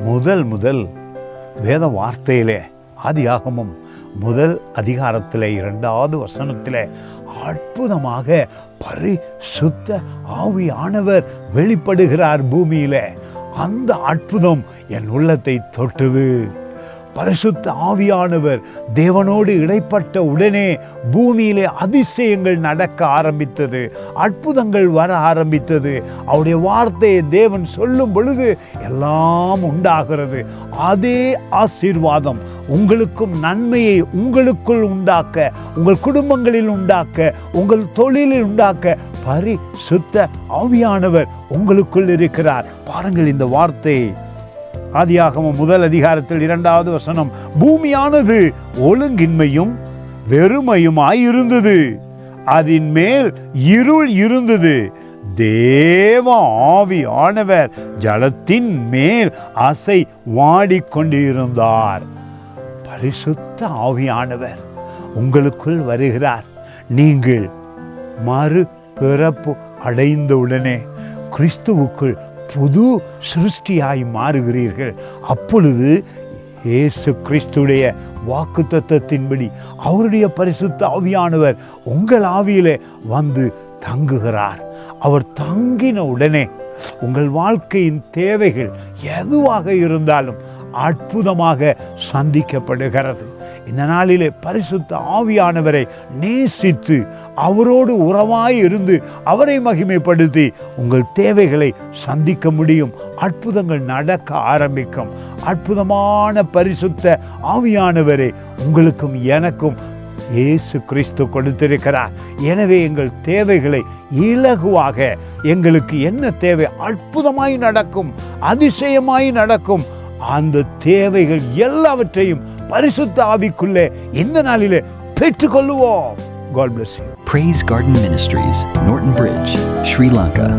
முதல் வேத வார்த்தையிலே ஆதியாகமம் 1 அதிகாரத்தில் 2வது வசனத்தில் அற்புதமாக பரிசுத்த ஆவியானவர் வெளிப்படுகிறார் பூமியில. அந்த அற்புதம் என் உள்ளத்தை தொட்டது. பரிசுத்த ஆவியானவர் தேவனோடு இடைப்பட்ட உடனே பூமியிலே அதிசயங்கள் நடக்க ஆரம்பித்தது, அற்புதங்கள் வர ஆரம்பித்தது. அவருடைய வார்த்தையை தேவன் சொல்லும் பொழுது எல்லாம் உண்டாகிறது. அதே ஆசீர்வாதம் உங்களுக்கும் நன்மையை உங்களுக்குள் உண்டாக்க, உங்கள் குடும்பங்களில் உண்டாக்க, உங்கள் தொழிலில் உண்டாக்க பரிசுத்த ஆவியானவர் உங்களுக்குள் இருக்கிறார். பாருங்கள் இந்த வார்த்தையை. ஆதியாகமம் 1 அதிகாரத்தில் 2வது வசனம், பூமியானது ஒழுங்கின்மையும் வெறுமையுமாயிருந்தது, அதன் மேல் இருள் இருந்தது, தேவ ஆவியானவர் ஜலத்தின் மேல் அசை வாடிக்கொண்டிருந்தார். பரிசுத்த ஆவியானவர் உங்களுக்குள் வருகிறார். நீங்கள் மறு பிறப்பு அடைந்தவுடனே கிறிஸ்துவுக்குள் புது சிருஷ்டியாய் மாறுகிறீர்கள். அப்பொழுது இயேசு கிறிஸ்துடைய வாக்குத்தத்தத்தின்படி அவருடைய பரிசுத்த ஆவியானவர் உங்கள் ஆவியிலே வந்து தங்குகிறார். அவர் தங்கின உடனே உங்கள் வாழ்க்கையின் தேவைகள் எதுவாக இருந்தாலும் அற்புதமாக சந்திக்கப்படுகிறது. இந்த நாளிலே பரிசுத்த ஆவியானவரை நேசித்து அவரோடு உறவாய் இருந்து அவரை மகிமைப்படுத்தி உங்கள் தேவைகளை சந்திக்க முடியும். அற்புதங்கள் நடக்க ஆரம்பிக்கும். அற்புதமான பரிசுத்த ஆவியானவரை உங்களுக்கும் எனக்கும் இயேசு கிறிஸ்து கொடுத்திருக்கிறார். எனவே எங்கள் தேவைகளை இலகுவாக, எங்களுக்கு என்ன தேவை அற்புதமாய் நடக்கும், அதிசயமாய் நடக்கும். அந்த தேவைகள் எல்லாவற்றையும் பரிசுத்த ஆவிக்குள்ளே இந்த நாளிலே பெற்றுக்கொள்ளுவோம். God bless you. Praise Garden Ministries, Norton Bridge, Sri Lanka.